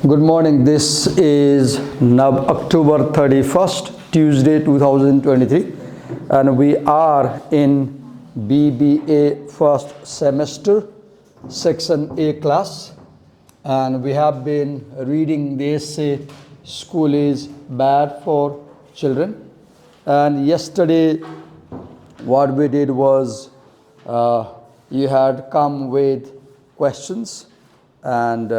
Good morning. This is October 31st, Tuesday 2023, and we are in BBA first semester, section A class, and we have been reading the essay School is Bad for Children. And yesterday what we did was you had come with questions, and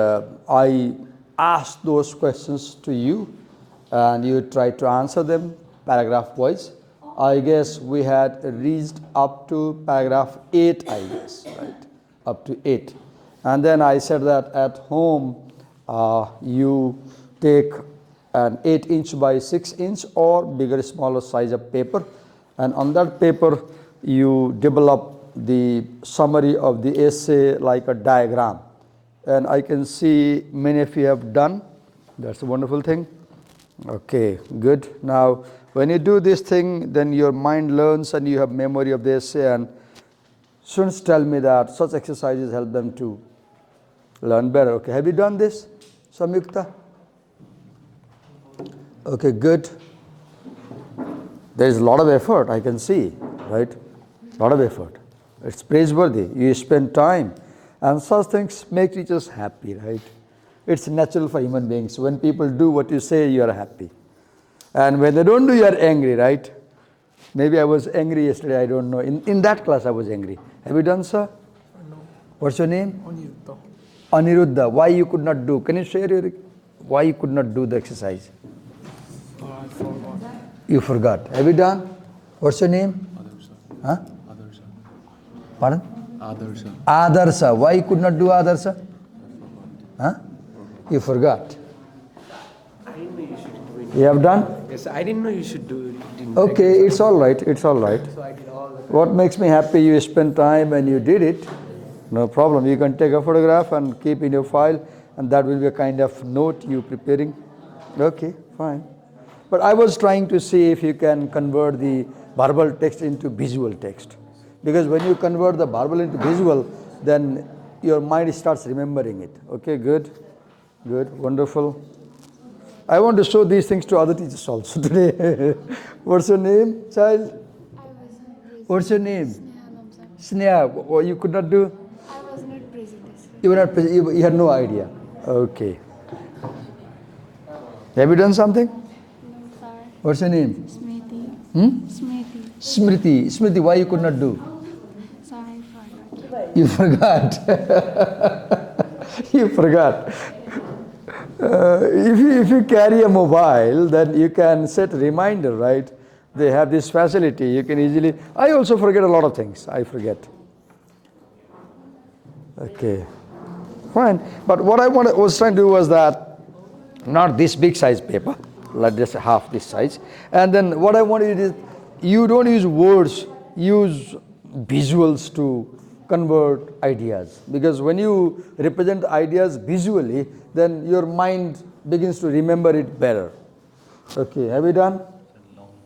I asked those questions to you, and you tried to answer them paragraph wise. I guess we had reached up to paragraph 8, I guess, right? Up to 8. And then I said that at home you take an 8-inch by 6-inch or bigger, smaller size of paper, and on that paper you develop the summary of the essay like a diagram. And I can see many of you have done. That's a wonderful thing. Okay, good. Now, when you do this thing, then your mind learns and you have memory of the essay. And students tell me that such exercises help them to learn better. Okay, have you done this, Samyukta? Okay, good. There is a lot of effort, I can see, right? A lot of effort. It's praiseworthy. You spend time. And such things make teachers happy, right? It's natural for human beings. When people do what you say, you are happy. And when they don't do, you are angry, right? Maybe I was angry yesterday, I don't know. In that class, I was angry. Have you done, sir? No. What's your name? Aniruddha. Aniruddha. Why you could not do? Can you share why you could not do the exercise? I forgot. You forgot. Have you done? What's your name? Adarsa. Huh? Adarsa. Pardon? Adarsa. Adarsa. Why you could not do Adarsa? Huh? You forgot. I didn't know you should do it. You have done? Yes, I didn't know you should do it. Okay, it's all right. It's all right. So I did all the What makes me happy, you spent time and you did it. No problem. You can take a photograph and keep in your file, and that will be a kind of note you preparing. Okay, fine. But I was trying to see if you can convert the verbal text into visual text. Because when you convert the verbal into visual, then your mind starts remembering it. Okay, good. Good, wonderful. I want to show these things to other teachers also today. What's your name, child? What's your name? Sneha. What you could not do? I was not present. You were not present. You had no idea. Okay. Have you done something? No, sir. What's your name? Smriti. Hmm? Smriti. Smriti. Smriti, why you could not do? Sir, I forgot. You forgot. You forgot. If you carry a mobile, then you can set a reminder, right? They have this facility. You can easily. I also forget a lot of things. I forget. Okay, fine. But what I was trying to do was that not this big size paper, like just half this size. And then what I wanted is you don't use words, use visuals to convert ideas. Because when you represent ideas visually, then your mind begins to remember it better. Okay, have you done?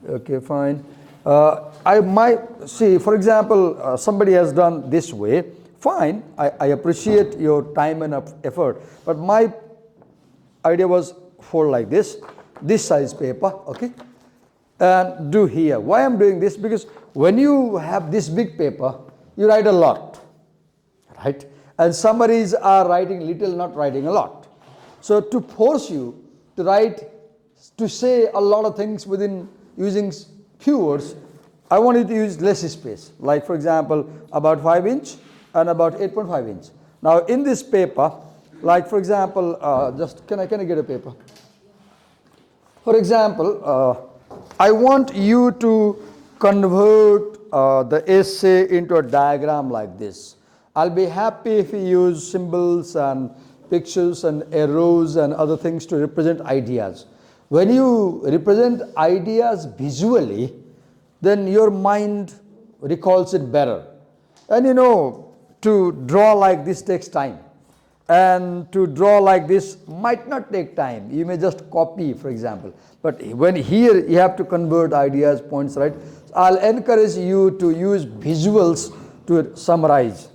Okay, fine. I might see, for example, somebody has done this way. Fine, I appreciate your time and effort. But my idea was fold like this size paper, okay? And do here. Why I'm doing this? Because when you have this big paper, you write a lot, right? And summaries are writing little, not writing a lot. So to force you to write, to say a lot of things within using few words, I wanted to use less space. Like for example, about 5-inch and about 8.5-inch. Now in this paper, like for example, just can I get a paper? For example, I want you to convert the essay into a diagram like this. I'll be happy if you use symbols and pictures and arrows and other things to represent ideas. When you represent ideas visually, then your mind recalls it better. And you know, to draw like this takes time. And to draw like this might not take time. You may just copy, for example. But when here you have to convert ideas, points, right? I'll encourage you to use visuals to summarize.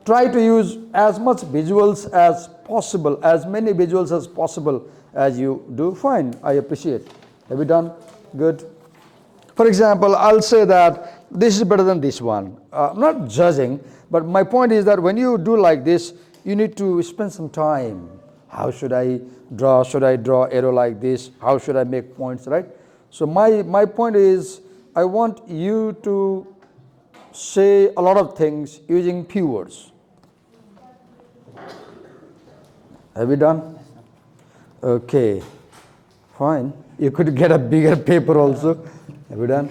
try to use as much visuals as possible, as many visuals as possible as you do. Fine, I appreciate. Have you done? Good. For example, I'll say that this is better than this one. I'm not judging, but my point is that when you do like this, you need to spend some time. How should I draw? Should I draw arrow like this? How should I make points, right? So my point is, I want you to say a lot of things using few words. Have you done? Okay, fine. You could get a bigger paper also. Have you done?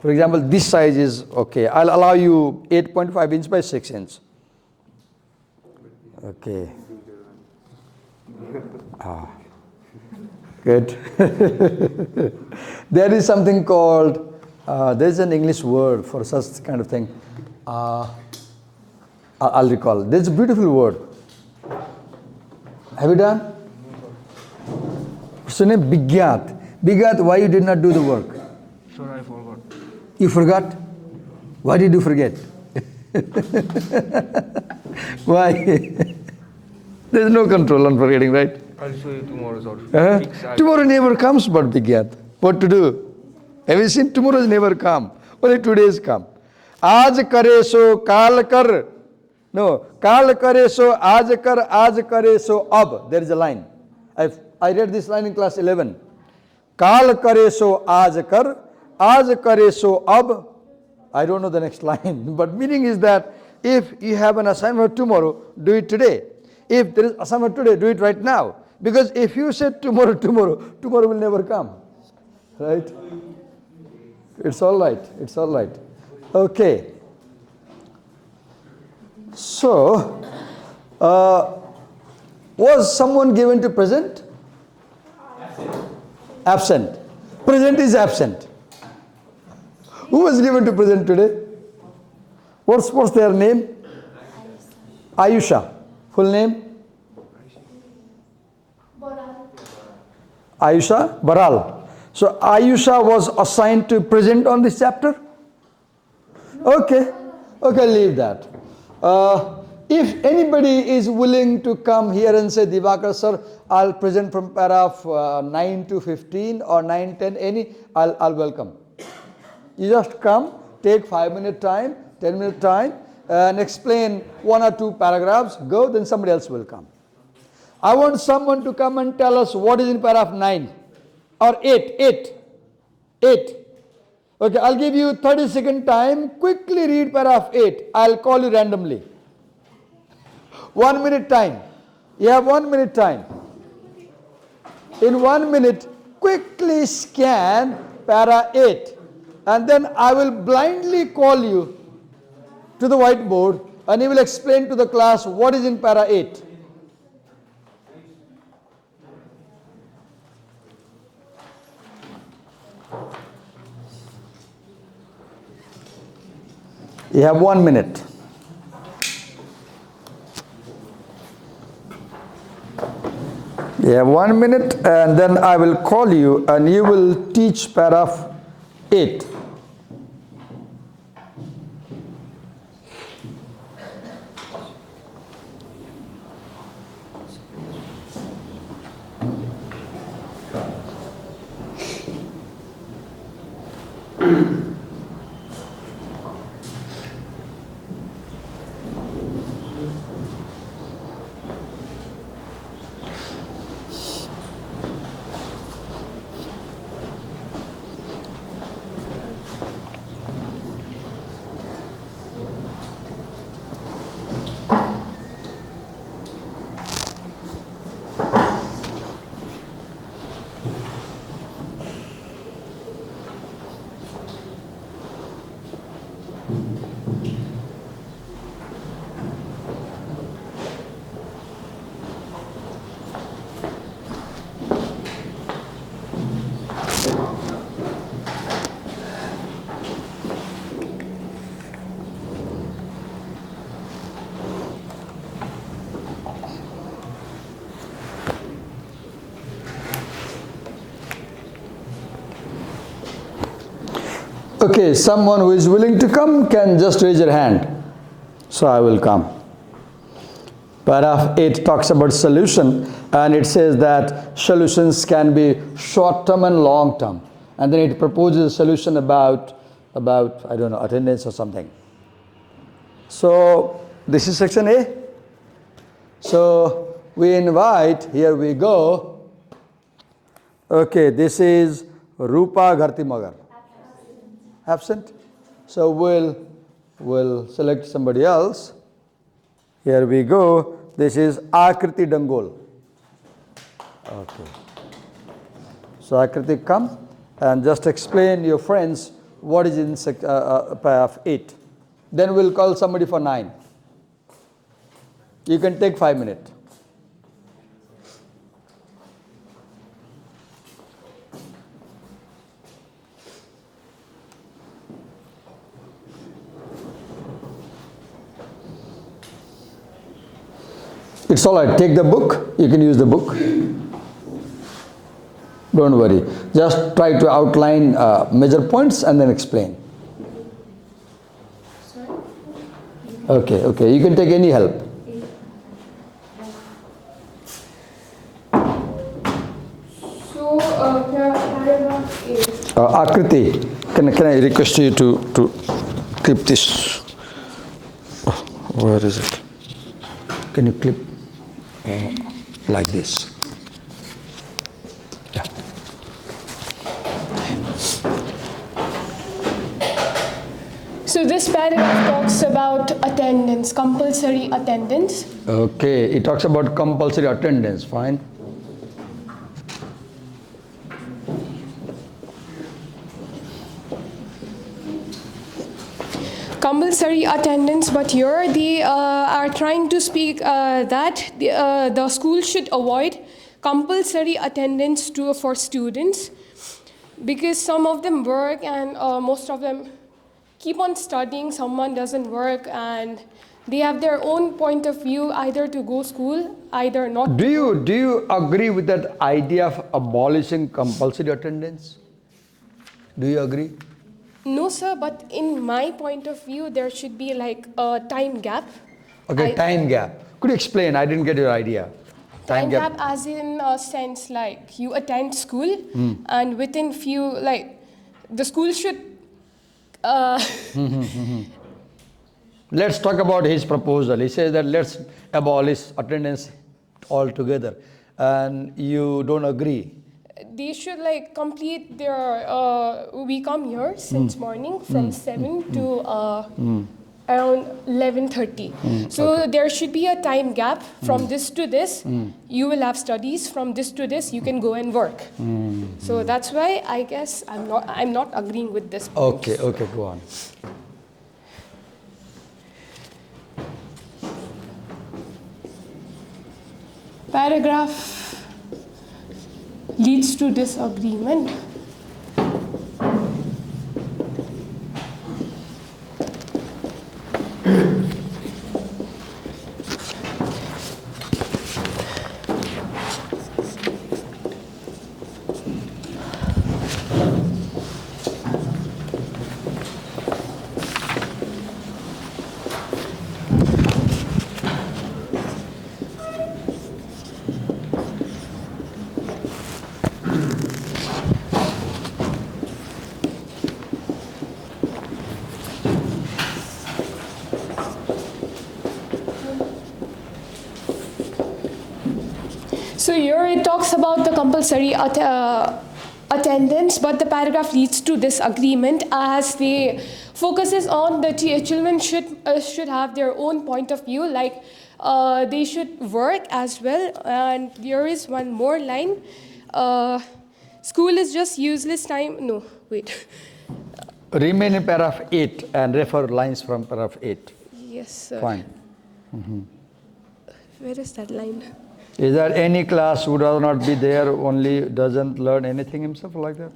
For example, this size is okay. I'll allow you 8.5 inch by 6 inch. Okay. Good. There is something called, there's an English word for such kind of thing. I'll recall. There's a beautiful word. Have you done? What's the name? Bigyat. Bigyat, why you did not do the work? Sir, I forgot. You forgot? Why did you forget? Why? There's no control on forgetting, right? I'll show you tomorrow, sir. Tomorrow never comes but Bigyat. What to do? Have you seen tomorrow's never come? Only today's come. Aaj kare so kaal kar. No, kaal kare so aaj kare so ab. There is a line. I read this line in class 11. Kaal kare so aaj kare so ab. I don't know the next line, but meaning is that if you have an assignment tomorrow, do it today. If there is assignment today, do it right now. Because if you say tomorrow will never come. Right? It's all right. It's all right. Okay. So, was someone given to present? Absent. Present is absent. Who was given to present today? What's their name? Ayusha. Full name? Ayusha Baral. So Ayusha was assigned to present on this chapter? Okay. Okay, leave that. If anybody is willing to come here and say, Divakar sir, I'll present from paragraph 9 to 15 or 9, 10, any, I'll welcome. You just come, take 5-minute time, 10-minute time, and explain 1 or 2 paragraphs, go, then somebody else will come. I want someone to come and tell us what is in paragraph 9 or 8. Okay, I'll give you 30-second time. Quickly read paragraph 8. I'll call you randomly. 1 minute time. You have 1 minute time. In 1 minute, quickly scan para 8. And then I will blindly call you to the whiteboard and you will explain to the class what is in para 8. You have 1 minute. You have 1 minute and then I will call you and you will teach paragraph 8. Okay, someone who is willing to come can just raise your hand. So I will come. Paragraph 8 talks about solution, and it says that solutions can be short term and long term. And then it proposes a solution about I don't know, attendance or something. So this is section A. So we invite, here we go. Okay, this is Rupa Ghartimagar. Absent. So we'll select somebody else. Here we go. This is Akriti Dangol. Okay. So Akriti, come and just explain your friends what is in paragraph 8. Then we'll call somebody for 9. You can take 5 minutes. It's all right. Take the book. You can use the book. Don't worry. Just try to outline major points and then explain. Okay, okay. You can take any help. So, paragraph 8. Akriti, can I request you to clip this? Oh, where is it? Can you clip like this? Yeah. So this paragraph talks about attendance, compulsory attendance. Okay, it talks about compulsory attendance. Fine. Compulsory attendance, but here they are trying to speak that the school should avoid compulsory attendance for students, because some of them work and most of them keep on studying, someone doesn't work, and they have their own point of view, either to go school, either not. Do you agree with that idea of abolishing compulsory attendance? Do you agree? No, sir, but in my point of view, there should be like a time gap. Okay, time gap. Could you explain? I didn't get your idea. Time gap as in a sense like you attend school and within few, like the school should... Let's talk about his proposal. He says that let's abolish attendance altogether. And you don't agree? They should like complete their... we come here since morning from 7 to around 11:30. So Okay. there should be a time gap from this to this. You will have studies. From this to this, you can go and work. So that's why I guess I'm not agreeing with this point. Okay, okay, go on. Paragraph leads to disagreement. So here it talks about the compulsory attendance, but the paragraph leads to disagreement as they focuses on the children should have their own point of view, like they should work as well. And there is one more line, school is just useless time. No, wait. Remain in paragraph 8 and refer lines from paragraph 8. Yes, sir. Fine. Where is that line? Is there any class who does not be there, only doesn't learn anything himself like that?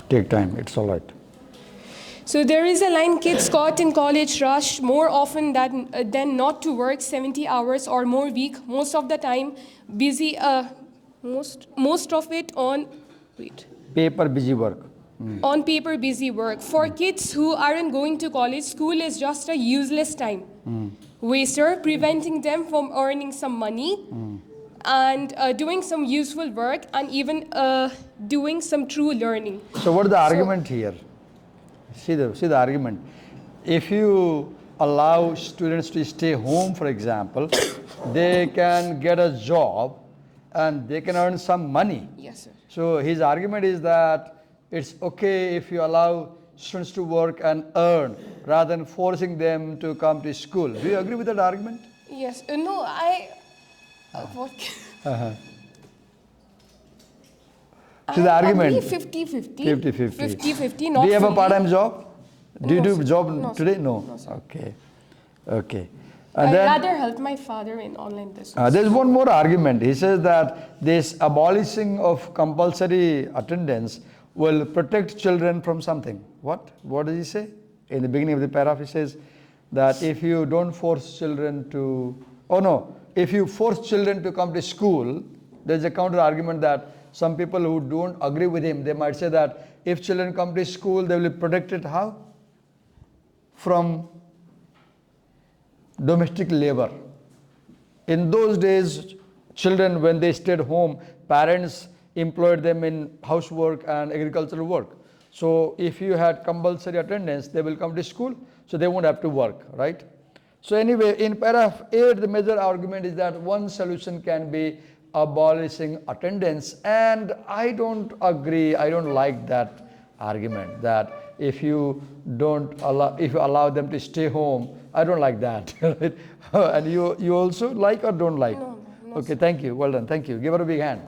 Take time, it's all right. So there is a line, kids caught in college rush more often than not to work 70 hours or more week, most of the time busy, most of it on wait. Paper busy work. On paper busy work. For kids who aren't going to college, school is just a useless time waster, preventing them from earning some money and doing some useful work and even doing some true learning. So what is the argument here? See the argument. If you allow students to stay home, for example, they can get a job and they can earn some money. Yes, sir. So his argument is that it's okay if you allow students to work and earn rather than forcing them to come to school. Do you agree with that argument? Yes. No, I. What? So the argument. 50-50. 50-50. 50-50. Do you have a part-time job? Do you No, do sir. job No, sir. today? No. No, sir. Okay. Okay. And I'd then rather help my father in online business. there's one more argument. He says that this abolishing of compulsory attendance will protect children from something. What? What does he say? In the beginning of the paragraph, he says that if you don't force children to, if you force children to come to school, there's a counter argument that some people who don't agree with him, they might say that if children come to school, they will be protected how? From domestic labor. In those days, children, when they stayed home, parents employed them in housework and agricultural work. So if you had compulsory attendance, they will come to school, so they won't have to work, right? So anyway, in paragraph 8, the major argument is that one solution can be abolishing attendance, and I don't agree, I don't like that argument, that if you allow them to stay home, I don't like that. And you also like or don't like? No, okay, thank you, well done, thank you. Give her a big hand.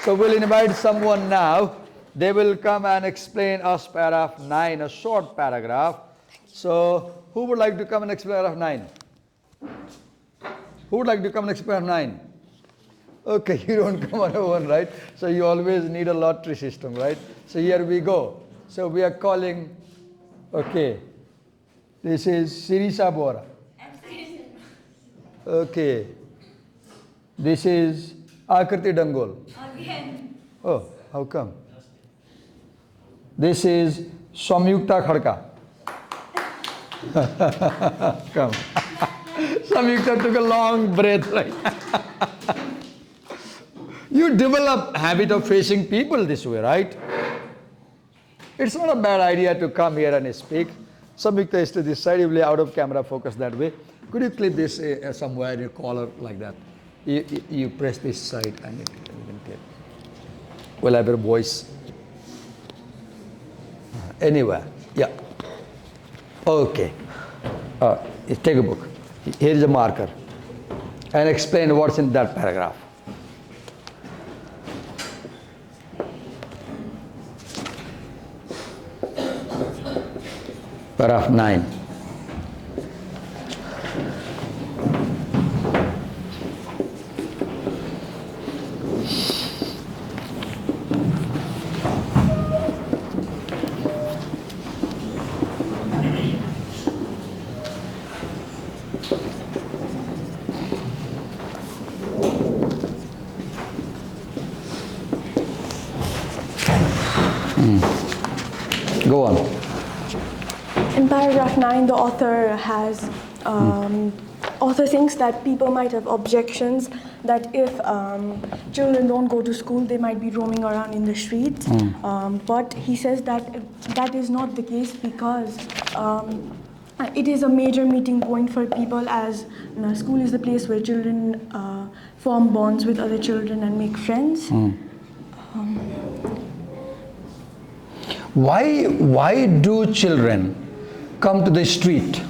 So we'll invite someone now. They will come and explain us paragraph 9, a short paragraph. So who would like to come and explain paragraph 9? Who would like to come and explain paragraph 9? Okay, you don't come on your own, right? So you always need a lottery system, right? So here we go. So we are calling, okay, this is Sirisa Bora. Okay. This is Akriti Dangol. Again. Oh, how come? This is Samyukta Khadka. Come. Samyukta took a long breath, right? You develop habit of facing people this way, right? It's not a bad idea to come here and speak. Samyukta is to this side, you will be out of camera focus that way. Could you clip this somewhere in your collar like that? You press this side and you can clip. We'll have your voice. Anywhere, yeah. Okay. Take a book. Here is a marker. And explain what's in that paragraph. Paragraph 9. Go on. In paragraph 9, the author has author thinks that people might have objections that if children don't go to school, they might be roaming around in the streets. But he says that that is not the case because it is a major meeting point for people, as school is the place where children form bonds with other children and make friends. Why do children come to the street?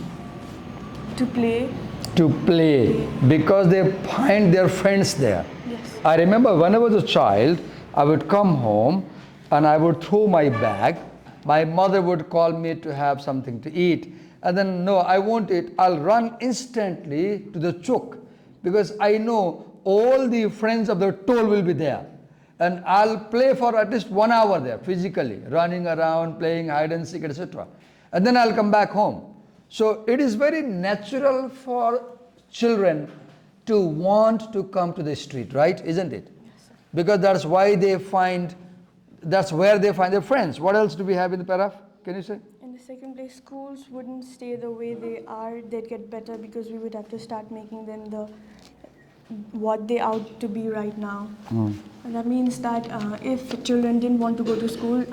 To play. To play, because they find their friends there. Yes. I remember when I was a child, I would come home and I would throw my bag. My mother would call me to have something to eat. And then, no, I won't eat. I'll run instantly to the chuk because I know all the friends of the toll will be there. And I'll play for at least 1 hour there physically, running around, playing hide and seek, etc. And then I'll come back home. So it is very natural for children to want to come to the street, right? Isn't it? Yes, sir. because that's where they find their friends. What else do we have in the paragraph? Can you say? In the second place, schools wouldn't stay the way they are. They'd get better because we would have to start making them what they ought to be right now. And that means that if children didn't want to go to school,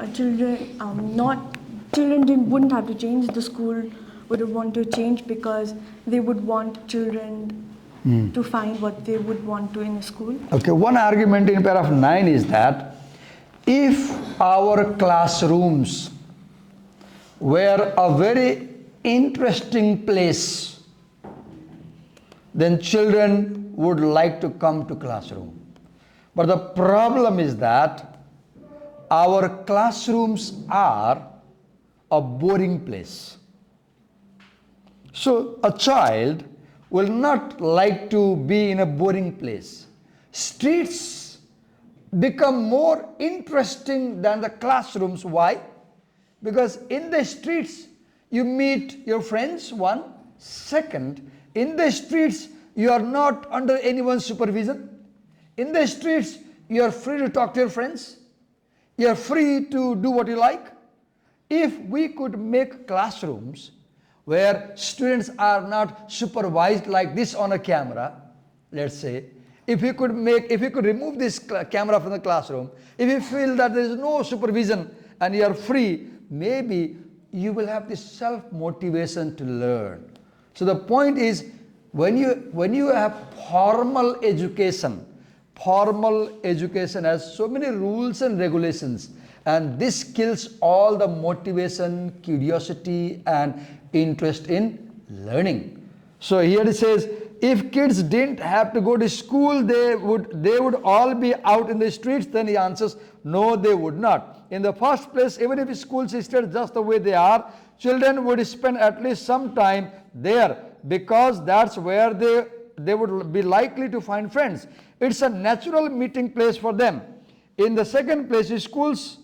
wouldn't have to change. The school would want to change because they would want children to find what they would want to in a school. Okay, one argument in paragraph 9 is that if our classrooms were a very interesting place, then children would like to come to classroom. But the problem is that our classrooms are a boring place. So a child will not like to be in a boring place. Streets become more interesting than the classrooms. Why? Because in the streets you meet your friends, one. Second, in the streets you are not under anyone's supervision. In the streets you are free to talk to your friends. You are free to do what you like. If we could make classrooms where students are not supervised like this on a camera, let's say, if we could remove this camera from the classroom, if you feel that there is no supervision and you are free, maybe you will have this self-motivation to learn. So the point is, when you have formal education has so many rules and regulations, and this kills all the motivation, curiosity and interest in learning. So here it says, if kids didn't have to go to school, they would all be out in the streets. Then he answers, no, they would not. In the first place, even if schools stayed just the way they are, children would spend at least some time there, because that's where they would be likely to find friends. It's a natural meeting place for them. In the second place, schools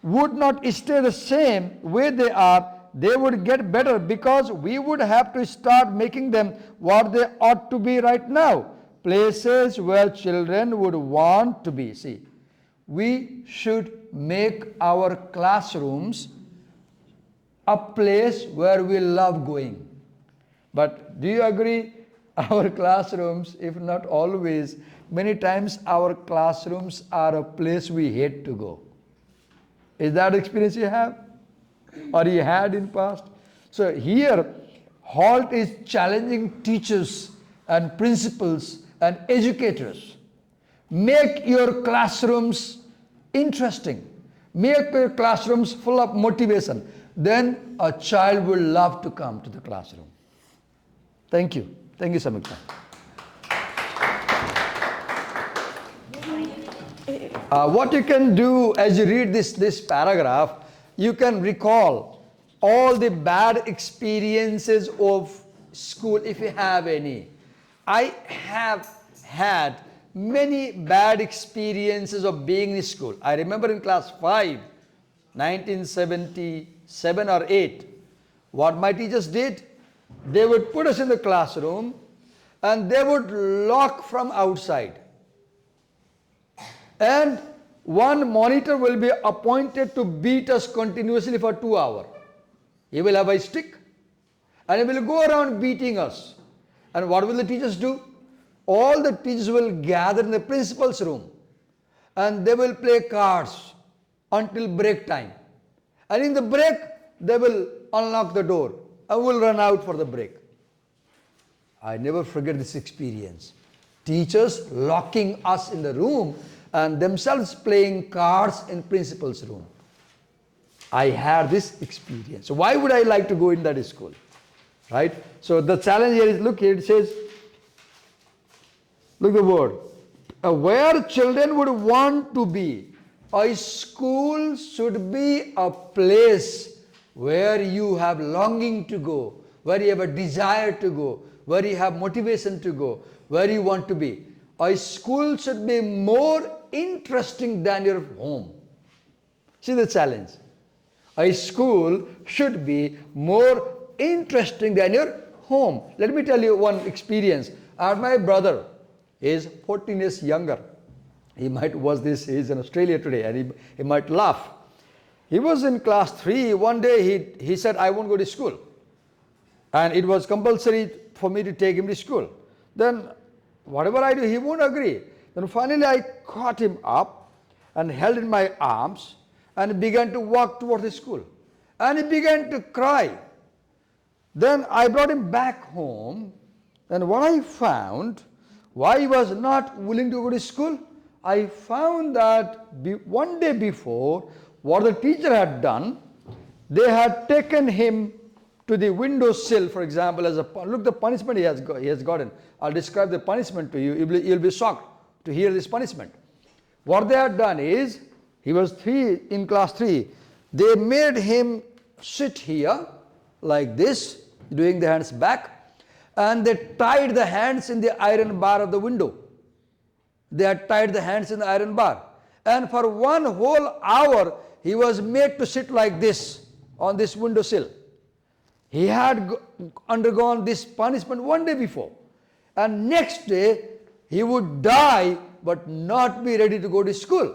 would not stay the same way they are. They would get better because we would have to start making them what they ought to be right now. Places where children would want to be. See, we should make our classrooms a place where we love going. But do you agree? Our classrooms, if not always, many times our classrooms are a place we hate to go. Is that experience you have? Or you had in past? So here, Holt is challenging teachers and principals and educators. Make your classrooms interesting. Make your classrooms full of motivation. Then a child will love to come to the classroom. Thank you. Thank you, Samyukta. What you can do as you read this paragraph, you can recall all the bad experiences of school if you have any. I have had many bad experiences of being in school. I remember in class 5, 1977 or 8, what my teachers did, they would put us in the classroom and they would lock from outside. And one monitor will be appointed to beat us continuously for 2 hours. He will have a stick and he will go around beating us. And what will the teachers do? All the teachers will gather in the principal's room and they will play cards until break time. And in the break, they will unlock the door and will run out for the break. I never forget this experience. Teachers locking us in the room and themselves playing cards in principal's room. I had this experience. So why would I like to go in that school? Right? So the challenge here is, look here, it says, look the word, where children would want to be. A school should be a place where you have longing to go, where you have a desire to go, where you have motivation to go, where you want to be. A school should be more interesting than your home. See the challenge. A school should be more interesting than your home. Let me tell you one experience. My brother is 14 years younger. He might watch this, he's in Australia today, and he might laugh. He was in class 3. One day he said, I won't go to school. And it was compulsory for me to take him to school. Then whatever I do, he won't agree. Then finally I caught him up and held in my arms and began to walk towards the school. And he began to cry. Then I brought him back home, and what I found, why he was not willing to go to school, I found that one day before, what the teacher had done, they had taken him to the windowsill, for example, as a look the punishment he has gotten. I'll describe the punishment to you. You'll be shocked to hear this punishment. What they had done is, he was in class 3. They made him sit here like this, doing the hands back, and they tied the hands in the iron bar of the window. They had tied the hands in the iron bar. And for 1 whole hour, he was made to sit like this on this windowsill. He had undergone this punishment one day before. And next day, he would die but not be ready to go to school.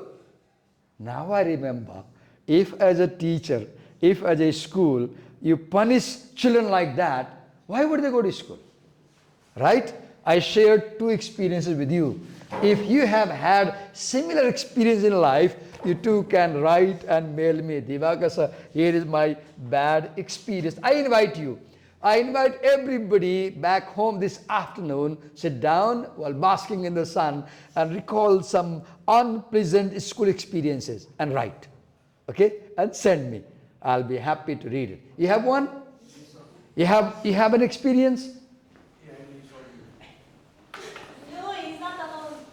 Now I remember, if as a teacher, if as a school, you punish children like that, why would they go to school? Right? I shared 2 experiences with you. If you have had similar experience in life, you too can write and mail me. Divakar sir, here is my bad experience. I invite everybody back home this afternoon, sit down while basking in the sun and recall some unpleasant school experiences and write. Okay? And send me. I'll be happy to read it. You have one? You have an experience?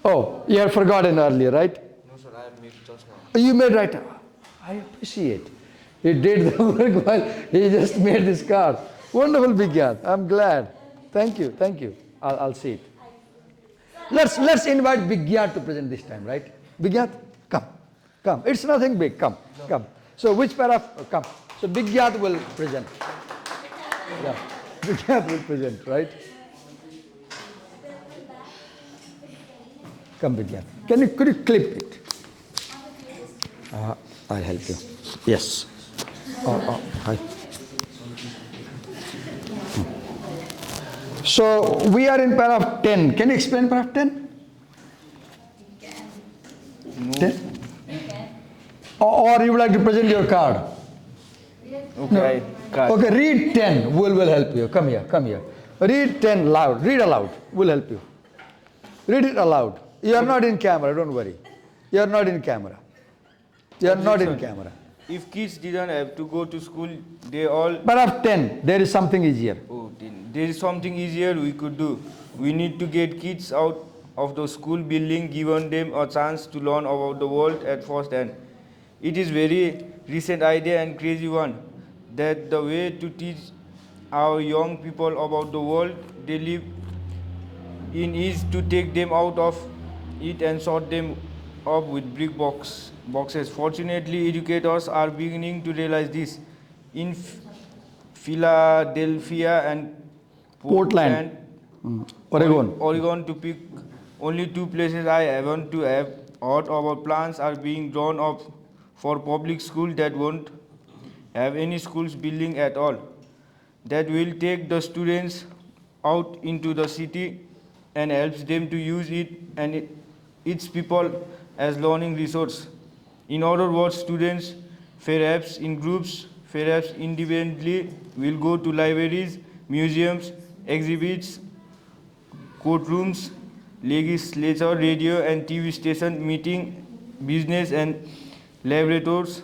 Oh, you had forgotten earlier, right? No, sir, I have made just now. You made right. I appreciate. He did the work while he just made this card. Wonderful, Bigyan. I'm glad. Thank you. I'll see it. Let's invite Bigyan to present this time, right? Bigyan, come. It's nothing big. Come. So which paragraph? Come. So Bigyan will present. Yeah, Bigyan will present, right? Come, Bigyan. Could you clip it? I'll help you. Yes. Hi. So we are in paragraph 10. Can you explain paragraph 10? No. 10? Or you would like to present your card? Okay, No. Okay, read 10. We'll help you. Come here. Read 10 loud. Read aloud. We'll help you. Read it aloud. You are not in camera, don't worry. You are not in camera. If kids didn't have to go to school, they all... Paragraph 10, there is something easier. Oh, there is something easier we could do. We need to get kids out of the school building, given them a chance to learn about the world at first hand. It is very recent idea and crazy one, that the way to teach our young people about the world they live in is to take them out of it and sort them up with brick boxes. Fortunately, educators are beginning to realize this. In Philadelphia and Portland, Oregon, to pick only 2 places I happen to have heard about, plans are being drawn up for public school that won't have any schools building at all. That will take the students out into the city and helps them to use it and its people as learning resource. In other words, students, perhaps in groups, perhaps independently, will go to libraries, museums, exhibits, courtrooms, legislature, radio and TV station, meeting, business and laboratories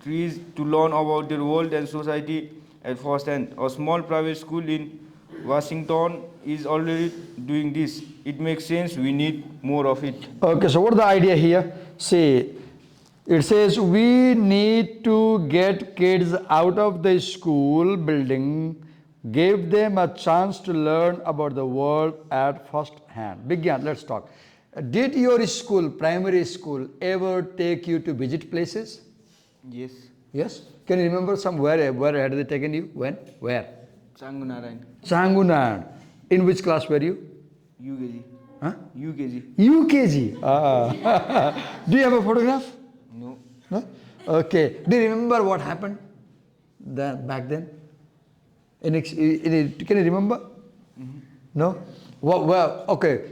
to learn about their world and society at first hand. A small private school in Washington is already doing this. It makes sense. We need more of it. Okay, so what is the idea here? See, it says we need to get kids out of the school building, give them a chance to learn about the world at first hand. Bigyan, let's talk. Did your school, primary school, ever take you to visit places? Yes. Yes? Can you remember somewhere? Where had they taken you? When? Where? Changunarayan. Changunar. In which class were you? UKG. Huh? UKG. UKG. Ah. Do you have a photograph? No. No? Okay. Do you remember what happened back then? Can you remember? No? Well, okay.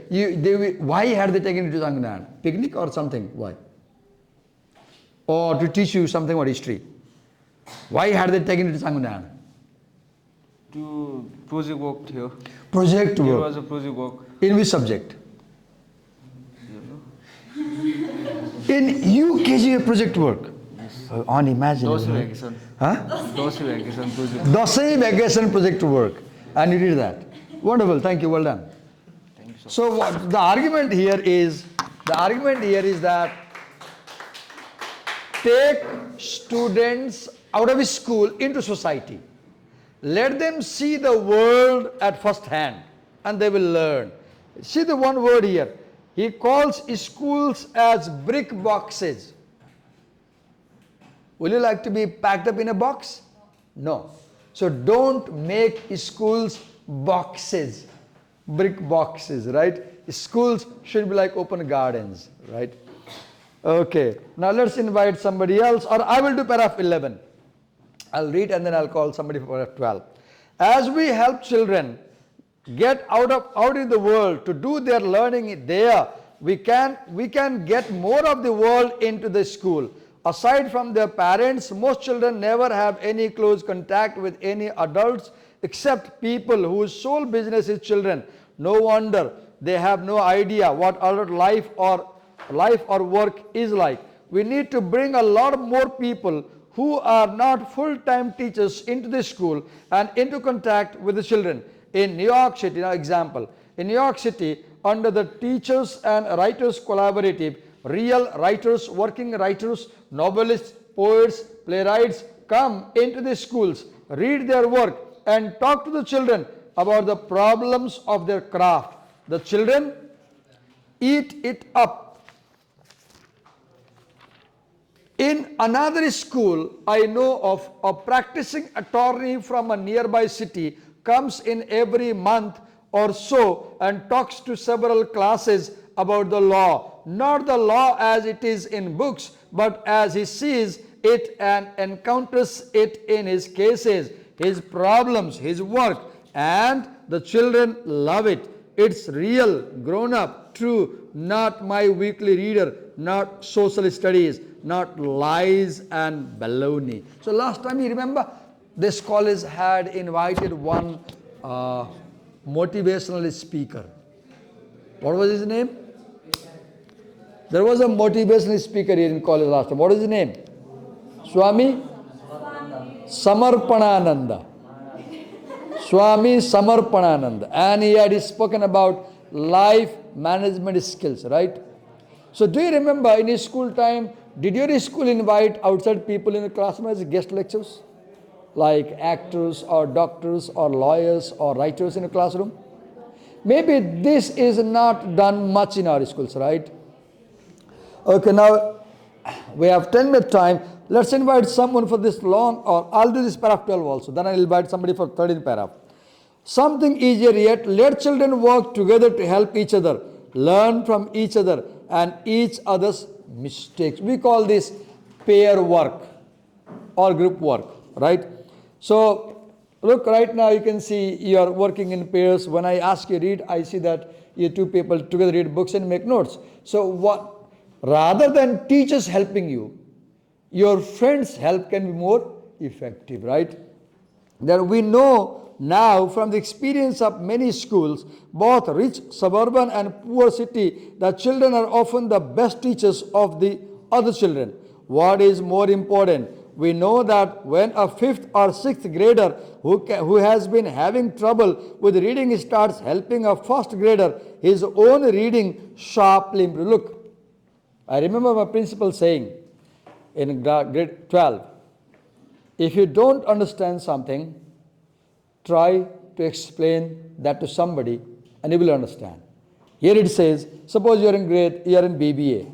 Why had they taken you to Sangnan? Picnic or something? Why? Or to teach you something about history? Why had they taken you to Sangnan? To project work here. Project There work. was a project work. In which subject? In UKG project work. Unimaginable. Dosai vacation. Huh? Dosai vacation project. Dosai vacation project work. And you did that. Wonderful. Thank you. Well done. Thank you so much. So what the argument here is that take students out of school into society. Let them see the world at first hand and they will learn. See the one word here. He calls schools as brick boxes. Will you like to be packed up in a box? No. So don't make schools boxes, brick boxes, right? Schools should be like open gardens, right? Okay. Now let's invite somebody else, or I will do paragraph 11. I'll read and then I'll call somebody for paragraph 12. As we help children get out in the world to do their learning there, we can get more of the world into the school. Aside from their parents, most children never have any close contact with any adults except people whose sole business is children. No wonder they have no idea what adult life or work is like. We need to bring a lot more people who are not full-time teachers into the school and into contact with the children. In New York City, now example, in New York City, under the Teachers and Writers Collaborative, real writers, working writers, novelists, poets, playwrights come into the schools, read their work and talk to the children about the problems of their craft. The children eat it up. In another school, I know of a practicing attorney from a nearby city comes in every month or so and talks to several classes about the law. Not the law as it is in books, but as he sees it and encounters it in his cases, his problems, his work, and the children love it. It's real, grown up, true, not my weekly reader, not social studies, not lies and baloney. So last time you remember, this college had invited one motivational speaker. What was his name? There was a motivational speaker here in college last time. What is his name? Swami Samarpanananda. Swami Samarpanananda. And he had spoken about life management skills, right? So do you remember in his school time, did your school invite outside people in the classroom as guest lecturers? Like actors or doctors or lawyers or writers in a classroom? Maybe this is not done much in our schools, right? Okay, now we have 10 minutes time. Let's invite someone for this long, or I'll do this paragraph 12 also. Then I'll invite somebody for 13 paragraph. Something easier yet, let children work together to help each other, learn from each other and each other's mistakes. We call this pair work or group work, right? So look, right now you can see you are working in pairs. When I ask you to read, I see that you two people together read books and make notes. So rather than teachers helping you, your friends' help can be more effective, right? That we know now from the experience of many schools, both rich suburban and poor city, that children are often the best teachers of the other children. What is more important? We know that when a 5th or 6th grader who has been having trouble with reading starts helping a 1st grader, his own reading sharply improves. Look, I remember my principal saying in grade 12, if you don't understand something, try to explain that to somebody and you will understand. Here it says, suppose you are in BBA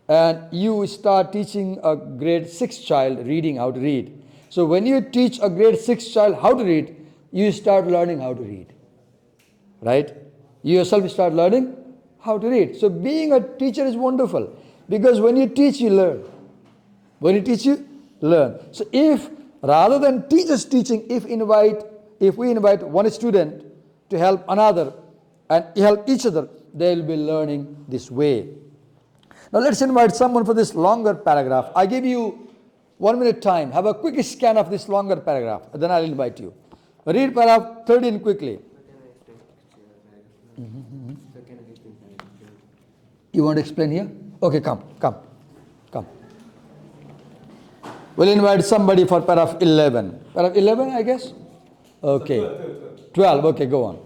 and you start teaching a grade 6 child reading, how to read. So when you teach a grade 6 child how to read, you start learning how to read. Right? You yourself start learning how how to read. So being a teacher is wonderful because when you teach, you learn. When you teach, you learn. So if rather than teachers teaching, if we invite one student to help another and help each other, they will be learning this way. Now let's invite someone for this longer paragraph. I give you 1 minute time. Have a quick scan of this longer paragraph. Then I'll invite you. Read paragraph 13 quickly. You want to explain here? Okay, come. We'll invite somebody for paragraph 11. Paragraph 11, I guess? Okay. 12, okay, go on.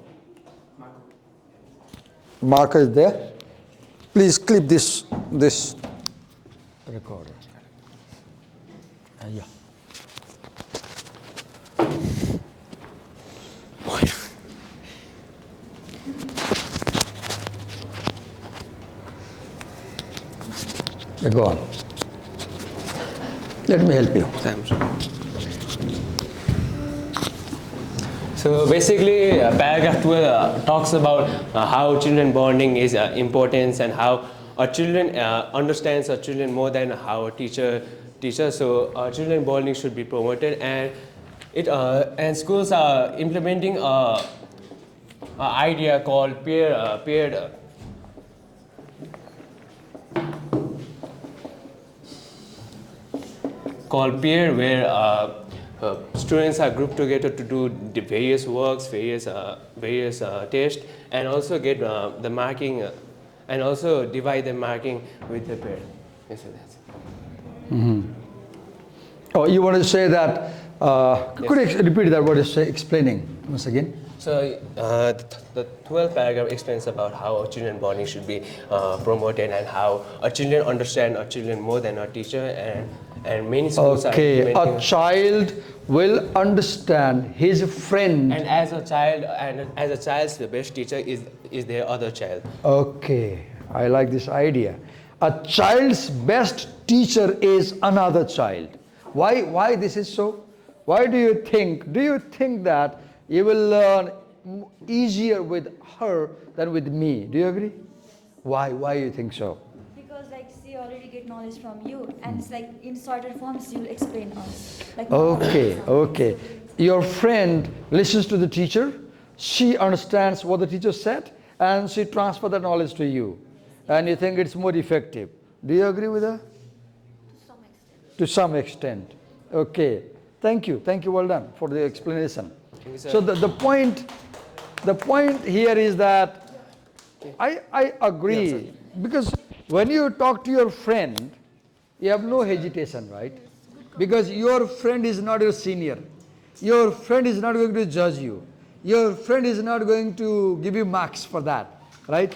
Marker is there. Please clip this recorder. Yeah. Yeah, go on. Let me help you. So basically, paragraph 12 talks about how children bonding is important and how our children understands our children more than how a teacher. So children bonding should be promoted, and schools are implementing a idea called peer where students are grouped together to do the various works, various tests, and also get the marking, and also divide the marking with the pair. Yes, so that's it. Oh, you want to say that? Could you repeat that? What is explaining once again? So the 12th paragraph explains about how children bonding should be promoted and how our children understand our children more than our teacher, and many schools are implementing. A child will understand his friend. And as a child's the best teacher is their other child. Okay, I like this idea. A child's best teacher is another child. Why this is so? Why do you think? Do you think that you will learn easier with her than with me? Do you agree? Why you think so? Because like she already get knowledge from you, and it's like in shorter forms you'll explain us. Like Okay. Your friend listens to the teacher. She understands what the teacher said, and she transfers the knowledge to you, and you think it's more effective. Do you agree with her? To some extent. Okay. Thank you. Well done for the explanation. So the point here is that I agree, because when you talk to your friend, you have no hesitation, right? Because your friend is not your senior. Your friend is not going to judge you. Your friend is not going to give you marks for that, right?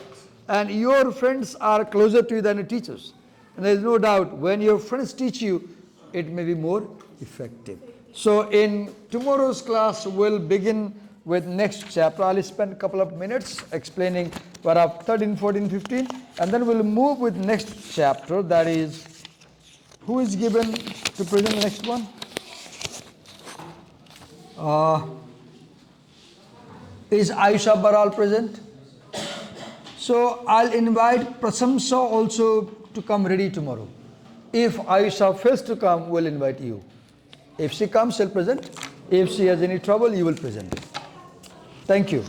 And your friends are closer to you than your teachers. And there is no doubt when your friends teach you, it may be more effective. So in tomorrow's class, we'll begin with next chapter. I'll spend a couple of minutes explaining paragraph 13, 14, 15, and then we'll move with next chapter. That is, who is given to present the next one? Is Aisha Baral present? So I'll invite Prasamsa also to come ready tomorrow. If Aisha fails to come, we'll invite you. If she comes, she'll present. If she has any trouble, you will present. Thank you.